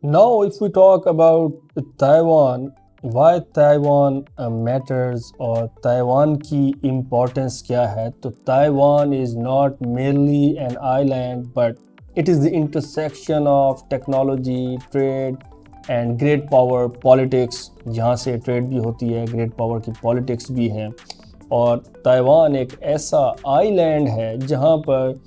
Now, if we talk about Taiwan, why Taiwan matters और Taiwan की importance क्या है, तो Taiwan is not merely an island, but it is the intersection of technology, trade and great power politics, जहाँ से trade भी होती है, great power की politics भी है। और ताइवान एक ऐसा आइलैंड है जहाँ पर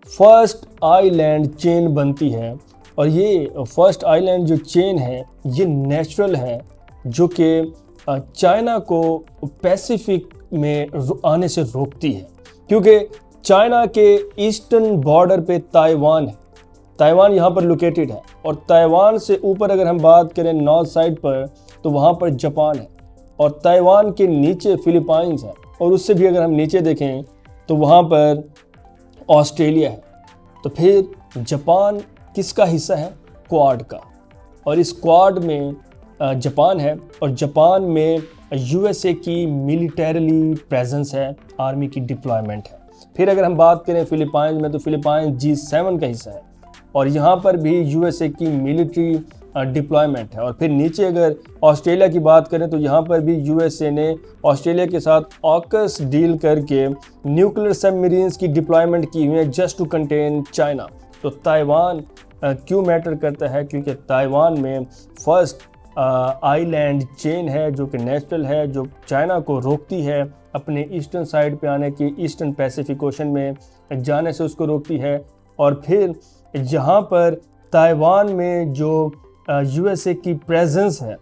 फर्स्ट आइलैंड चेन बनती है, और ये फर्स्ट आइलैंड जो चेन है ये नेचुरल है, जो कि चाइना को पैसिफिक में आने से रोकती है, क्योंकि चाइना के ईस्टर्न बॉर्डर पे ताइवान है। ताइवान यहाँ पर लोकेटेड है, और ताइवान से ऊपर अगर हम बात करें नॉर्थ साइड पर, तो वहाँ पर जापान है, और ताइवान के नीचे फिलीपाइंस है, और उससे भी अगर हम नीचे देखें तो वहाँ पर ऑस्ट्रेलिया है। तो फिर जापान किसका हिस्सा है? क्वाड का। और इस क्वाड में जापान है, और जापान में यूएसए की मिलिटरीली प्रेजेंस है, आर्मी की डिप्लॉयमेंट है। फिर अगर हम बात करें फिलीपाइंस में, तो फिलीपाइंस G7 का हिस्सा है, और यहाँ पर भी यूएसए की मिलिट्री डिप्लॉयमेंट है। और फिर नीचे अगर ऑस्ट्रेलिया की बात करें, तो यहाँ पर भी यूएसए ने ऑस्ट्रेलिया के साथ ऑकस डील करके न्यूक्लियर सबमरीन्स की डिप्लॉयमेंट की हुई है, जस्ट टू कंटेन चाइना। तो ताइवान क्यों मैटर करता है? क्योंकि ताइवान में फर्स्ट आइलैंड चेन है जो कि नेचुरल है, जो चाइना को रोकती है अपने ईस्टर्न साइड पे आने की, ईस्टर्न पैसिफिक ओशन में जाने से उसको रोकती है। और फिर यहाँ पर ताइवान में जो यूएसए की प्रेजेंस है,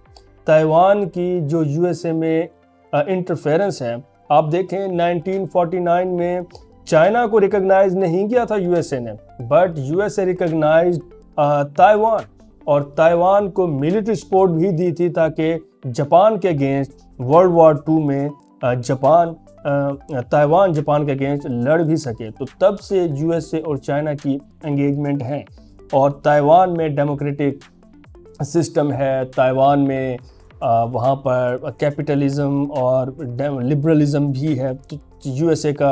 ताइवान की जो यूएसए में इंटरफेरेंस है, आप देखें 1949 में चाइना को रिकॉग्नाइज नहीं किया था यूएसए ने, बट यूएसए रिकॉग्नाइज ताइवान, और ताइवान को मिलिट्री सपोर्ट भी दी थी ताकि जापान के अगेंस्ट वर्ल्ड वॉर 2 में ताइवान जापान के अगेंस्ट लड़ भी सके। तो तब से यूएसए और चाइना की एंगेजमेंट है, और ताइवान में डेमोक्रेटिक सिस्टम है, ताइवान में वहाँ पर कैपिटलिज्म और लिबरलिज्म भी है। तो यूएसए का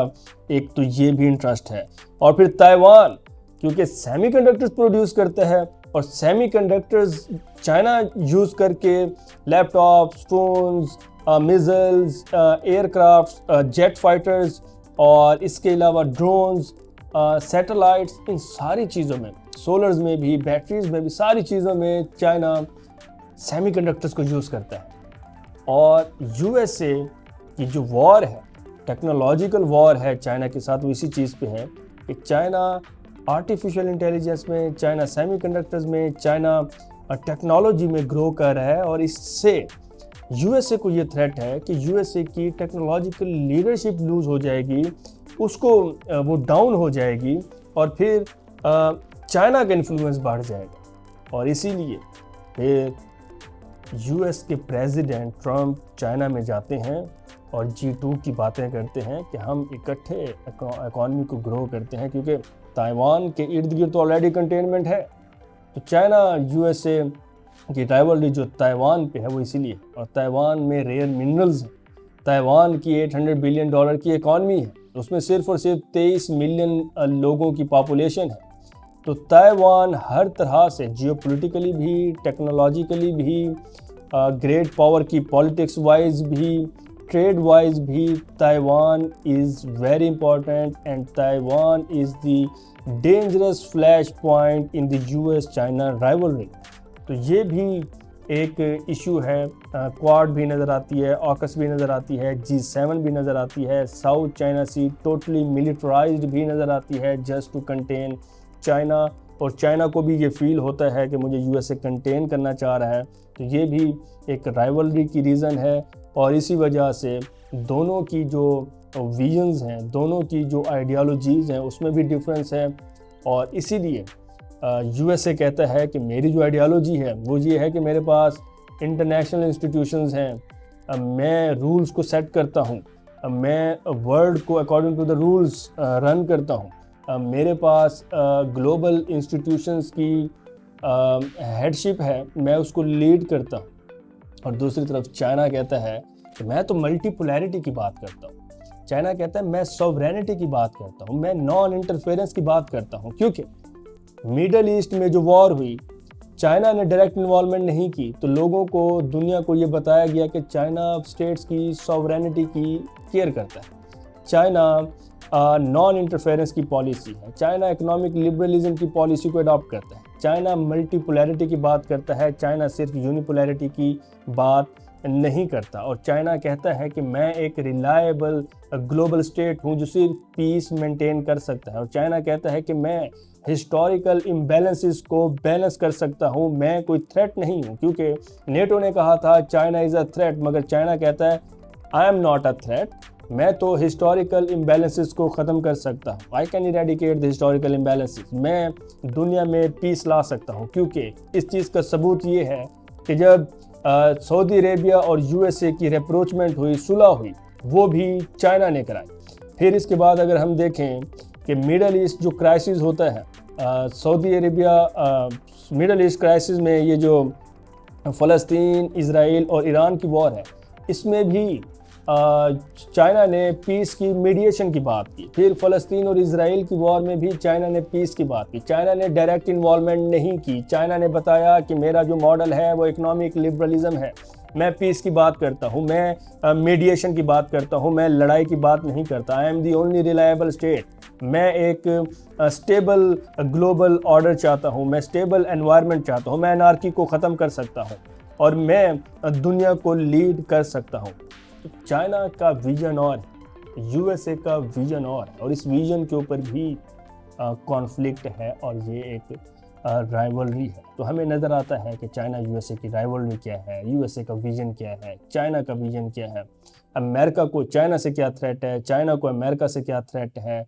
एक तो ये भी इंटरेस्ट है। और फिर ताइवान क्योंकि सेमीकंडक्टर्स प्रोड्यूस करता है, और सेमीकंडक्टर्स चाइना यूज़ करके laptops, phones, missiles, aircraft, jet fighters, और इसके अलावा ड्रोन्स, सैटेलाइट्स, इन सारी चीज़ों में, सोलर्स में भी, बैटरीज में भी, सारी चीज़ों में चाइना सेमीकंडक्टर्स को यूज़ करता है। और यूएसए की जो वॉर है, टेक्नोलॉजिकल वॉर है चाइना के साथ, वो इसी चीज़ पे है कि चाइना आर्टिफिशियल इंटेलिजेंस में, चाइना सेमीकंडक्टर्स में, चाइना टेक्नोलॉजी में ग्रो कर रहा है। और इससे यूएसए को ये थ्रेट है कि यूएसए की टेक्नोलॉजिकल लीडरशिप लूज हो जाएगी, उसको वो डाउन हो जाएगी, और फिर चाइना का इन्फ्लुएंस बढ़ जाएगा। और इसीलिए फिर यूएस के प्रेसिडेंट ट्रंप चाइना में जाते हैं और G2 की बातें करते हैं कि हम इकट्ठे इकॉनमी को ग्रो करते हैं, क्योंकि ताइवान के इर्द गिर्द तो ऑलरेडी कंटेनमेंट है। तो चाइना यूएसए की राइवलरी जो ताइवान पे है वो इसीलिए, और ताइवान में रेयर मिनरल्स हैं। ताइवान की $800 बिलियन की इकॉनमी है, उसमें सिर्फ और सिर्फ 23 मिलियन लोगों की पॉपुलेशन है। तो ताइवान हर तरह से जियोपॉलिटिकली भी, टेक्नोलॉजिकली भी, ग्रेट पावर की पॉलिटिक्स वाइज भी, ट्रेड वाइज भी, Taiwan is very important, and Taiwan is the dangerous flash point in the US China rivalry. तो ये भी एक इशू है। क्वाड भी नज़र आती है, ऑकस भी नज़र आती है, G7 भी नज़र आती है, साउथ चाइना सी टोटली मिलिटराइज्ड भी नज़र आती है, जस्ट टू कंटेन चाइना। और चाइना को भी ये फील होता है कि मुझे यूएसए कंटेन करना चाह रहा है। तो ये भी एक राइवलरी की रीज़न है, और इसी वजह से दोनों की जो विजन्स हैं, दोनों की जो आइडियोलॉजीज़ हैं, उसमें भी डिफरेंस है। और इसीलिए यूएसए कहता है कि मेरी जो आइडियोलॉजी है वो ये है कि मेरे पास इंटरनेशनल इंस्टीट्यूशंस हैं, मैं रूल्स को सेट करता हूँ, मैं वर्ल्ड को according to the rules run करता हूँ, मेरे पास ग्लोबल इंस्टीट्यूशंस की हेडशिप है, मैं उसको लीड करता हूँ। और दूसरी तरफ चाइना कहता है कि मैं तो मल्टीपोलैरिटी की बात करता हूँ। चाइना कहता है मैं सॉवरेनिटी की बात करता हूँ, मैं नॉन इंटरफेरेंस की बात करता हूँ। क्योंकि मिडल ईस्ट में जो वॉर हुई, चाइना ने डायरेक्ट इन्वॉल्वमेंट नहीं की, तो लोगों को, दुनिया को ये बताया गया कि चाइना स्टेट्स की सॉवरेनिटी की केयर करता है, चाइना नॉन इंटरफेरेंस की पॉलिसी है, चाइना इकोनॉमिक लिबरलिज्म की पॉलिसी को अडॉप्ट करता है, चाइना मल्टीपोलैरिटी की बात करता है, चाइना सिर्फ यूनिपोलैरिटी की बात नहीं करता, और चाइना कहता है कि मैं एक रिलायबल ग्लोबल स्टेट हूँ जो सिर्फ पीस मेंटेन कर सकता है, और चाइना कहता है कि मैं हिस्टोरिकल इम्बैलेंसेस को बैलेंस कर सकता हूँ, मैं कोई थ्रेट नहीं हूँ, क्योंकि नेटो ने कहा था चाइना इज़ अ थ्रेट, मगर चाइना कहता है I am not a threat, मैं तो हिस्टोरिकल इम्बैलेंसेस को ख़त्म कर सकता हूँ, I can eradicate the historical imbalances, मैं दुनिया में पीस ला सकता हूँ। क्योंकि इस चीज़ का सबूत ये है कि जब सऊदी अरेबिया और यूएसए की रेप्रोचमेंट हुई, सुलह हुई, वो भी चाइना ने कराई। फिर इसके बाद अगर हम देखें कि मिडल ईस्ट जो क्राइसिस होता है, Saudi Arabia middle east crisis में ये जो फ़लस्तीन, इज़राइल और ईरान की वॉर है, इसमें भी चाइना ने पीस की मीडिएशन की बात की। फिर फ़लस्तीन और इज़राइल की वॉर में भी चाइना ने पीस की बात की। चाइना ने डायरेक्ट इन्वॉल्वमेंट नहीं की, चाइना ने बताया कि मेरा जो मॉडल है वो इकोनॉमिक लिबरलिज्म है, मैं पीस की बात करता हूँ, मैं मीडिएशन की बात करता हूँ, मैं लड़ाई की बात नहीं करता, I am the only reliable state, मैं एक स्टेबल ग्लोबल ऑर्डर चाहता हूँ, मैं स्टेबल एनवायरनमेंट चाहता हूँ, मैं एनार्की को ख़त्म कर सकता हूँ और मैं दुनिया को लीड कर सकता हूँ। तो चाइना का विजन और है, यूएसए का विजन और इस विजन के ऊपर भी कॉन्फ्लिक्ट है और ये एक राइवलरी है। तो हमें नज़र आता है कि चाइना यूएसए की राइवलरी क्या है, यूएसए का विजन क्या है, चाइना का विजन क्या है, अमेरिका को चाइना से क्या थ्रेट है, चाइना को अमेरिका से क्या थ्रेट है,